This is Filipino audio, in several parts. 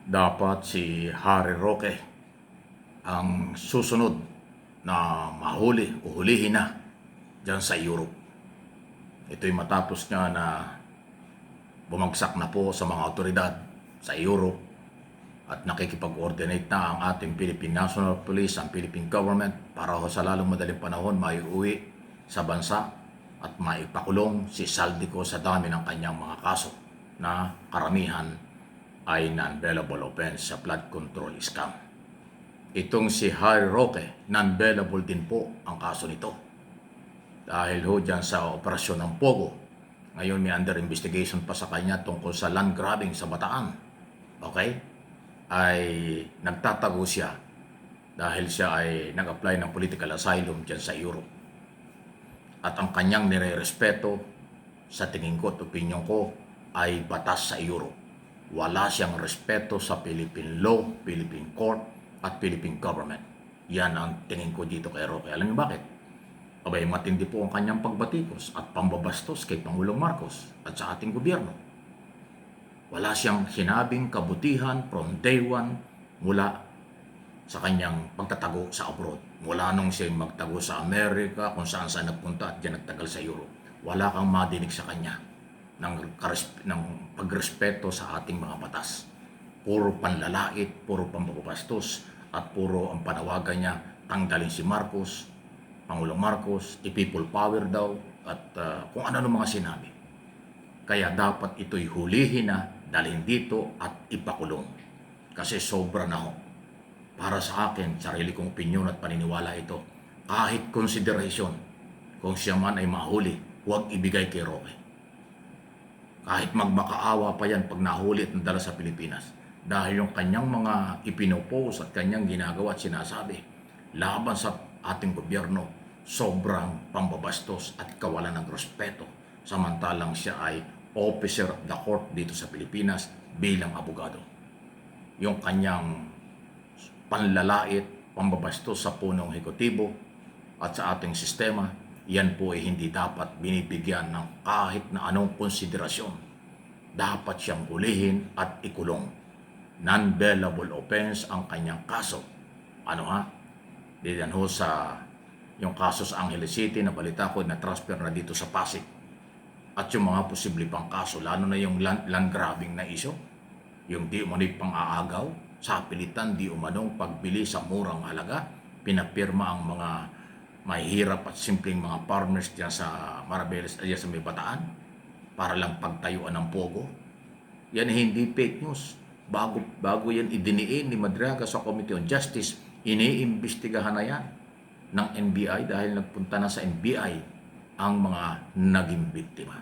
dapat si Harry Roque ang susunod na mahuli o hulihin na dyan sa Europe. Ito'y matapos nga na bumagsak na po sa mga otoridad sa Europe at nakikipag-coordinate na ang ating Philippine National Police, ang Philippine Government para sa lalong madaling panahon maiuwi sa bansa at maipakulong si Saldico sa dami ng kanyang mga kaso na karamihan ay non-bailable offense sa flood control scam. Itong si Harry Roque, non-bailable din po ang kaso nito. Dahil ho dyan sa operasyon ng Pogo, ngayon may under investigation pa sa kanya tungkol sa land grabbing sa Bataan. Okay? Ay nagtatago siya dahil siya ay nag-apply ng political asylum dyan sa Europe. At ang kanyang nire-respeto, sa tingin ko at opinion ko, ay batas sa Europe. Wala siyang respeto sa Philippine law, Philippine court, at Philippine government. Yan ang tingin ko dito kay Roque. Alam niyo bakit? Abay, matindi po ang kanyang pagbatikos at pambabastos kay Pangulong Marcos at sa ating gobyerno. Wala siyang sinabing kabutihan from day one mula sa kanyang pagtatago sa abroad. Mula nung siya magtago sa Amerika, kung saan nagpunta at diyan nagtagal sa Europe. Wala kang madinig sa kanya ng pagrespeto sa ating mga batas. Puro panlalait, puro pambabastos, at puro ang panawagan niya, tanggalin si Marcos, Pangulong Marcos, i-people power daw, at kung ano mga sinabi. Kaya dapat ito'y hulihin na, dalhin dito at ipakulong. Kasi sobra na ho. Para sa akin, sarili kong opinyon at paniniwala ito, kahit consideration, kung siya man ay mahuli, huwag ibigay kay Roque. Kahit magmakaawa pa yan pag nahuli at nadala sa Pilipinas. Dahil yung kanyang mga ipinopose at kanyang ginagawa at sinasabi laban sa ating gobyerno, sobrang pambabastos at kawalan ng respeto. Samantalang siya ay officer of the court dito sa Pilipinas bilang abogado. Yung kanyang panlalait, pambabastos sa punong ekotibo at sa ating sistema, yan po ay hindi dapat binibigyan ng kahit na anong konsiderasyon. Dapat siyang hulihin at ikulong. Non-bailable offense ang kanyang kaso. Ano ha? Diyan ho sa yung kaso sa Angeles City na balita ko na transfer na dito sa Pasig. At yung mga posible pang kaso, lalo na yung land grabbing na issue, yung di umano'y pang-aagaw, sa pilitan di umanong pagbili sa murang halaga, pinapirma ang mga mahihirap at simpleng mga farmers diyan sa Marabeles, diyan sa may Bataan, para lang pagtayuan ng Pogo. Yan hindi fake news. Bago yan idiniin ni Madraga sa Committee on Justice, iniimbestigahan na yan ng NBI dahil nagpunta na sa NBI ang mga naging biktima.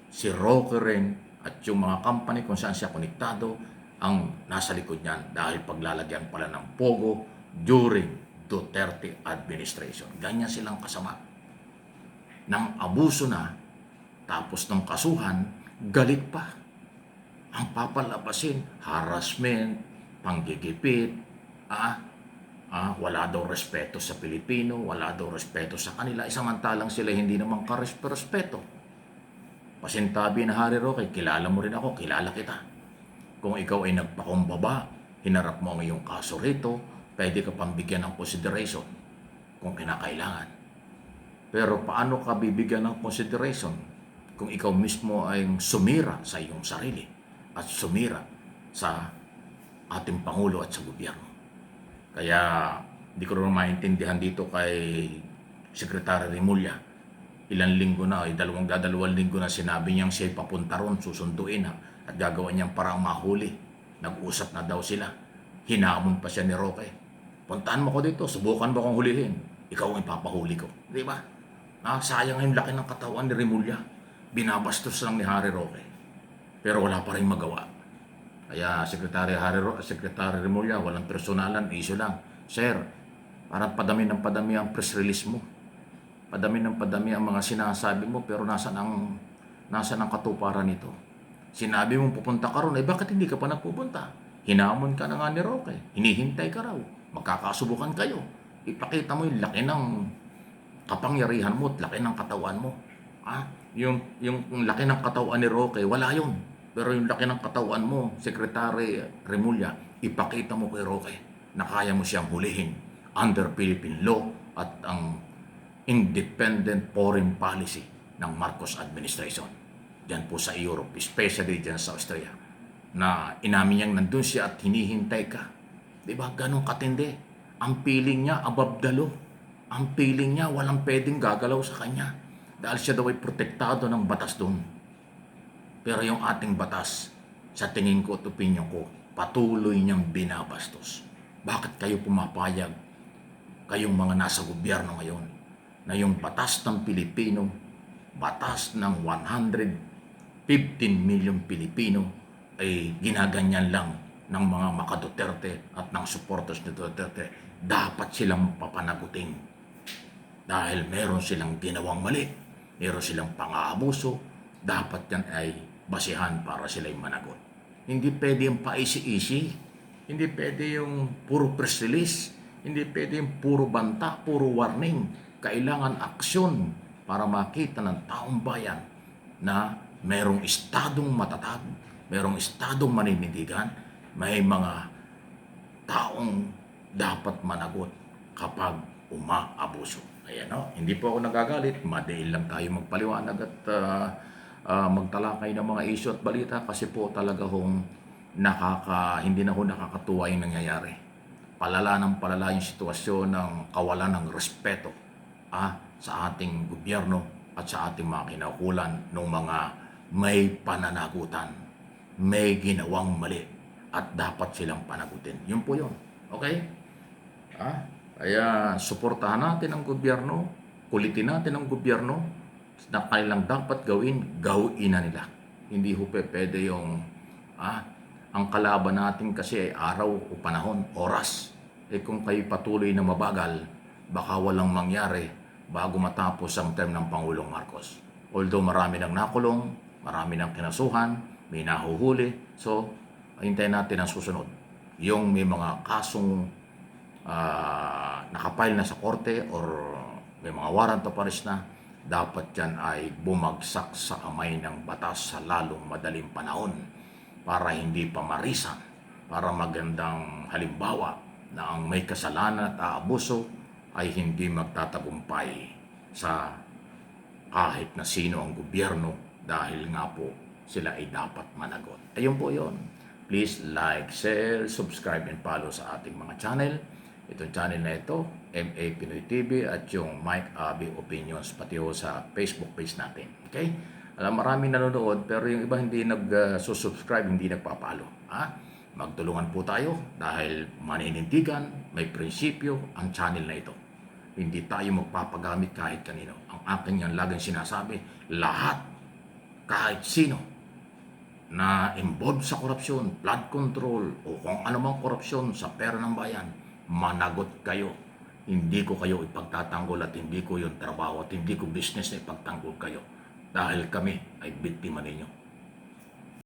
Si Roque rin at yung mga company kung saan siya konektado ang nasa likod niyan dahil paglalagyan pala ng Pogo during Duterte administration. Ganyan silang kasama. Nang abuso na, tapos ng kasuhan, galit pa. Ang papalabasin, harassment, panggigipit, wala daw respeto sa Pilipino, wala daw respeto sa kanila, samantalang sila hindi naman karespeto. Pasintabi na Harry Roque, kilala mo rin ako, kilala kita. Kung ikaw ay nagpakumbaba, hinarap mo ang iyong kaso rito, pwede ka pang bigyan ng consideration kung kinakailangan. Pero paano ka bibigyan ng consideration kung ikaw mismo ay sumira sa iyong sarili at sumira sa ating Pangulo at sa gobyerno? Kaya di ko rin maintindihan dito kay Secretary Remulla. Ilang linggo na, dalawang linggo na sinabi niyang siya papunta ron, susunduin at gagawa niyang parang mahuli. Nag-usap na daw sila. Hinamon pa siya ni Roque. Puntaan mo ko dito, subukan mo akong hulihin. Ikaw ang ipapahuli ko. Di ba? Sayang yung laki ng katawan ni Remulla. Binabastos lang ni Harry Roque. Pero wala pa rin magawa. Kaya Secretary Remulla, walang personalan, issue lang. Sir, parang padami ng padami ang press release mo. Padami ng padami ang mga sinasabi mo, pero nasaan ang katuparan nito? Sinabi mo pupunta ka ron, bakit hindi ka pa nagpupunta? Hinamon ka na nga ni Roque. Hinihintay ka raw. Magkakasubukan kayo. Ipakita mo yung laki ng kapangyarihan mo at laki ng katawan mo. Yung laki ng katawan ni Roque, wala yun. Pero yung laki ng katawan mo, Secretary Remulla, ipakita mo kay Roque na kaya mo siyang hulihin under Philippine law at ang independent foreign policy ng Marcos administration. Diyan po sa Europe, especially diyan sa Austria, na inamin niyang nandun siya at hinihintay ka. Di ba? Ganun katindi. Ang piling niya above the law. Ang piling niya walang pwedeng gagalaw sa kanya. Dahil siya daw ay protektado ng batas doon. Pero yung ating batas, sa tingin ko at opinion ko, patuloy niyang binabastos. Bakit kayo pumapayag, kayong mga nasa gobyerno ngayon, na yung batas ng Pilipino, batas ng 115 million Pilipino, ay ginaganyan lang ng mga maka-Duterte at ng supporters ni Duterte, dapat silang papanagutin. Dahil meron silang ginawang mali, meron silang pang-aabuso, dapat yan ay basihan para sila'y managot. Hindi pwede yung paisi-isi, hindi pwede yung puro press release, hindi pwede yung puro banta, puro warning. Kailangan aksyon para makita ng taong bayan na merong estadong matatag, merong estadong maninindigan, may mga taong dapat managot kapag umaabuso. Ayan, no? Hindi po ako nagagalit, madail lang tayo magpaliwanag at magtalakay ng mga issue at balita kasi po talaga hindi na nakakatuwa yung nangyayari. Palala ng palala yung sitwasyon ng kawalan ng respeto sa ating gobyerno at sa ating mga kinaukulan ng mga may pananagutan, may ginawang mali at dapat silang panagutin. Yun po yun. Okay? Kaya suportahan natin ang gobyerno, kulitin natin ang gobyerno na kailang dapat gawin, gawin na nila. Hindi ho pwede yung ang kalaban natin kasi ay araw o panahon, oras. Kung kayo patuloy na mabagal, baka walang mangyari bago matapos ang term ng Pangulong Marcos. Although marami nang nakulong, marami nang kinasuhan, may nahuhuli. So, hintayin natin ang susunod. Yung may mga kasong nakapile na sa korte or may mga warrant of arrest na, dapat yan ay bumagsak sa kamay ng batas sa lalong madaling panahon para hindi pa marisan, para magandang halimbawa na ang may kasalanan at aabuso ay hindi magtatagumpay sa kahit na sino ang gobyerno dahil nga po sila ay dapat managot. Ayun po yun. Please like, share, subscribe, and follow sa ating mga channel. Itong channel na ito, MA Pinoy TV at yung Mike Abi Opinions, pati ho sa Facebook page natin. Okay? Alam, maraming nanonood pero yung iba hindi nag-subscribe, hindi nagpapalo. Magtulungan po tayo dahil maninindigan, may prinsipyo ang channel na ito. Hindi tayo magpapagamit kahit kanino. Ang akin yan laging sinasabi, lahat, kahit sino na involved sa korupsyon, flood control, o kung anumang korupsyon sa pera ng bayan, managot kayo. Hindi ko kayo ipagtatanggol at hindi ko yung trabaho at hindi ko business na ipagtanggol kayo. Dahil kami ay biktima ninyo.